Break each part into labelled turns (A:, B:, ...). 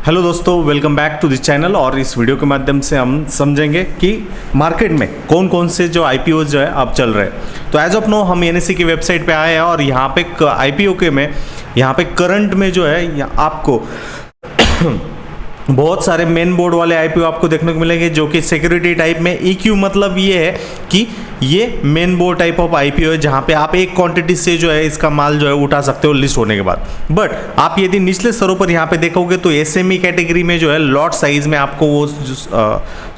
A: Hello दोस्तों, welcome back to this channel. और इस वीडियो के माध्यम से हम समझेंगे कि मार्केट में कौन कौन से जो IPO जो है अब चल रहे हैं। तो एज ऑफ नो हम NSE की वेबसाइट पे आए हैं और यहाँ पे IPO के में यहाँ पे करंट में जो है आपको बहुत सारे मेन बोर्ड वाले IPO आपको देखने को मिलेंगे जो कि सिक्योरिटी टाइप में। EQ मतलब ये है कि ये main board type of IPO है जहाँ पे आप एक क्वांटिटी से जो है इसका माल जो है उठा सकते हो लिस्ट होने के बाद। बट आप यदि निचले स्तरों पर यहाँ पे देखोगे तो SME कैटेगरी में जो है लॉट साइज में आपको वो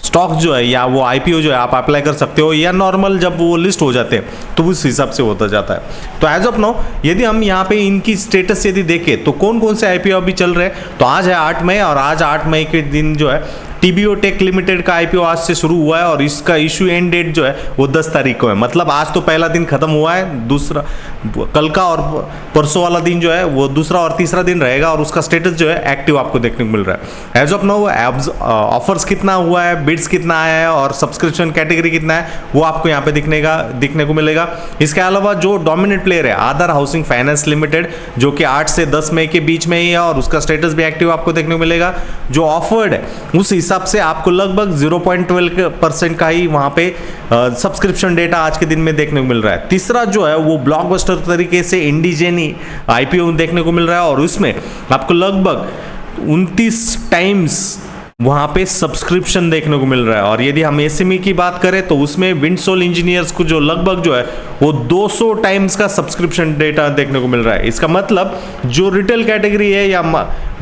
A: स्टॉक जो है या वो IPO जो है आप अप्लाई कर सकते हो, या नॉर्मल जब वो लिस्ट हो जाते हैं तो उस हिसाब से होता जाता है। तो एज ऑफ नाउ यदि हम यहाँ पे इनकी स्टेटस यदि देखें तो कौन कौन से IPO अभी चल रहे हैं, तो आज है 8 मई और आज 8 मई के दिन जो है TBO टेक लिमिटेड का IPO आज से शुरू हुआ है और इसका इशू एंड डेट जो है वो 10 तारीख को है। मतलब आज तो पहला दिन खत्म हुआ है, दूसरा कल का और परसों वाला दिन जो है वो दूसरा और तीसरा दिन रहेगा और उसका स्टेटस जो है एक्टिव आपको देखने को मिल रहा है। एज ऑफ नाउ ऑफर्स कितना हुआ है, बिड्स कितना आया है और सब्सक्रिप्शन कैटेगरी कितना है वो आपको यहाँ पे दिखने को मिलेगा। इसके अलावा जो डोमिनेंट प्लेयर है आधार हाउसिंग फाइनेंस लिमिटेड जो कि 8 से 10 मई के बीच में ही है और उसका स्टेटस भी एक्टिव आपको देखने को मिलेगा। जो ऑफर्ड है उस हिसाब से आपको लगभग 0.12% का ही वहां पे सब्सक्रिप्शन डेटा आज के दिन में देखने को मिल रहा है। तीसरा जो है वो ब्लॉकबस्टर तरीके से इंडिजेनी IPO देखने को मिल रहा है और उसमें आपको लगभग 29 टाइम्स वहां पे सब्सक्रिप्शन देखने को मिल रहा है। और यदि हम SME की बात करें तो उसमें विंडसोल इंजीनियर्स को जो लगभग जो है वो 200 टाइम्स का सब्सक्रिप्शन डेटा देखने को मिल रहा है। इसका मतलब जो रिटेल कैटेगरी है या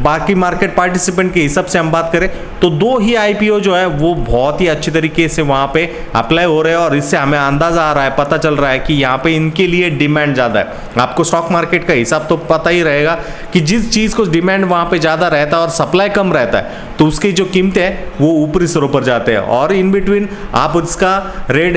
A: बाकी मार्केट पार्टिसिपेंट के हिसाब से हम बात करें तो 2 ही IPO जो है वो बहुत ही अच्छी तरीके से वहां पे अप्लाई हो रहे हैं और इससे हमें अंदाजा आ रहा है, पता चल रहा है कि यहाँ पे इनके लिए डिमांड ज्यादा है। आपको स्टॉक मार्केट का हिसाब तो पता ही रहेगा कि जिस चीज को डिमांड वहां पे ज्यादा रहता है और सप्लाई कम रहता है तो उसकी जो कीमतें हैं वो ऊपरी स्तरों पर जाते हैं और इन बिटवीन आप उसका रेड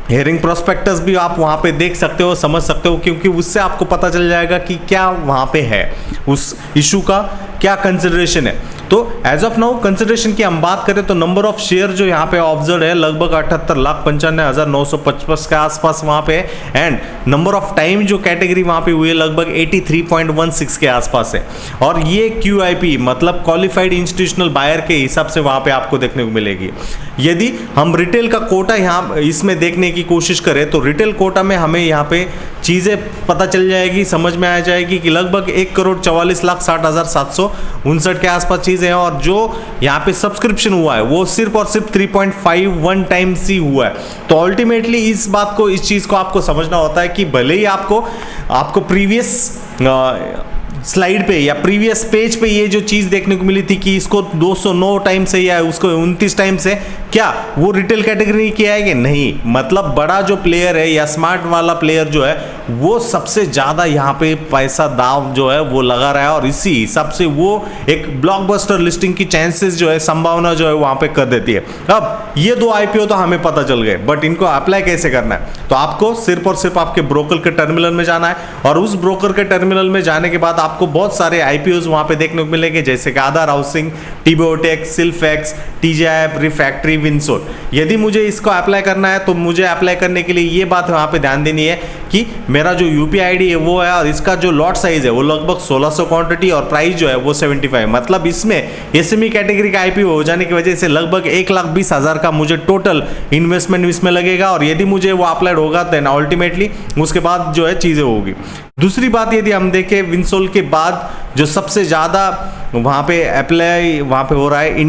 A: हेयरिंग प्रोस्पेक्टस भी आप वहां पे देख सकते हो, समझ सकते हो, क्योंकि उससे आपको पता चल जाएगा कि क्या वहां पे है, उस इशू का क्या कंसिडरेशन है। तो एज ऑफ नाउ कंसिडरेशन की हम बात करें तो नंबर ऑफ शेयर जो यहाँ पे ऑब्जर्व है लगभग 78,95,950 के आसपास वहां पे है एंड नंबर ऑफ टाइम जो कैटेगरी वहां पे हुई है लगभग 83.16 के आसपास है। और ये QIP मतलब क्वालिफाइड इंस्टीट्यूशनल बायर के हिसाब से वहां पे आपको देखने को मिलेगी। यदि हम रिटेल का कोटा यहाँ इसमें देखने की कोशिश करें तो रिटेल कोटा में हमें यहाँ पे चीजें पता चल जाएगी, समझ में आ जाएगी कि लगभग 1,44,60,759 के आसपास चीजें हैं और जो यहाँ पे सब्सक्रिप्शन हुआ है वो सिर्फ और सिर्फ 3.51 टाइम्स ही हुआ है। तो अल्टीमेटली इस चीज को आपको समझना होता है कि भले ही आपको प्रीवियस स्लाइड पे या प्रीवियस पेज पे ये जो चीज देखने को मिली थी कि इसको 209 टाइम से या उसको 29 टाइम से, क्या वो रिटेल कैटेगरी किया है कि नहीं। मतलब बड़ा जो प्लेयर है या स्मार्ट वाला प्लेयर जो है वो सबसे ज्यादा यहाँ पे पैसा दाव जो है वो लगा रहा है और इसी हिसाब से वो एक ब्लॉकबस्टर लिस्टिंग की चांसेस जो है, संभावना जो है वहां पे कर देती है। अब ये 2 IPO तो हमें पता चल गए, बट इनको अप्लाई कैसे करना है तो आपको सिर्फ और सिर्फ आपके ब्रोकर के टर्मिनल में जाना है और उस ब्रोकर के टर्मिनल में जाने के बाद आपको बहुत सारे IPOs वहां पे देखने को मिलेंगे जैसे कि आधार हाउसिंग, TBO टेक, सिल्फेक्स, TGIF, रिफैक्ट्री, विंडसोल। यदि मुझे इसको अप्लाई करना है तो मुझे अप्लाई करने के लिए ये बात वहां पे ध्यान देनी है कि मेरा जो UPI ID है वो है और इसका जो लॉट साइज है वो लगभग 1600 क्वांटिटी और प्राइस जो है वो 75। मतलब इसमें SME कैटेगरी का IPO हो जाने की वजह से लगभग 1,20,000 का मुझे टोटल इन्वेस्टमेंट इसमें लगेगा और यदि मुझे वो अप्लाइड होगा तो अल्टीमेटली उसके बाद जो है चीजें होगी। दूसरी बात यदि हम देखें विंडसोल के बाद जो सबसे ज्यादा वहां पे अप्लाई वहां पे हो रहा है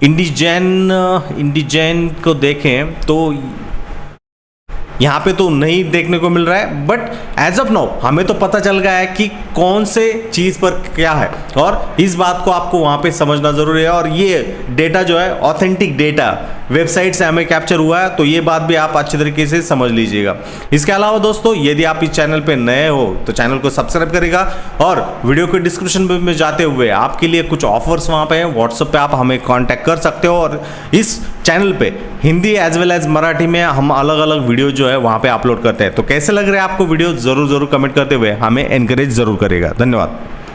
A: इंडिजेन को देखें तो यहाँ पे तो नहीं देखने को मिल रहा है, बट एज ऑफ नाउ हमें तो पता चल गया है कि कौन से चीज पर क्या है और इस बात को आपको वहां पे समझना जरूरी है। और ये डेटा जो है ऑथेंटिक डेटा वेबसाइट से हमें कैप्चर हुआ है, तो ये बात भी आप अच्छी तरीके से समझ लीजिएगा। इसके अलावा दोस्तों यदि आप इस चैनल पे नए हो तो चैनल को सब्सक्राइब करेगा और वीडियो के डिस्क्रिप्शन में जाते हुए आपके लिए कुछ ऑफर्स वहां पे है, व्हाट्सएप पे आप हमें कांटेक्ट कर सकते हो। और इस चैनल पे Hindi as well as Marathi में हम अलग अलग वीडियो जो है वहां पे अपलोड करते हैं। तो कैसे लग रहे हैं आपको वीडियो जरूर कमेंट करते हुए हमें एनकरेज जरूर करेगा। धन्यवाद।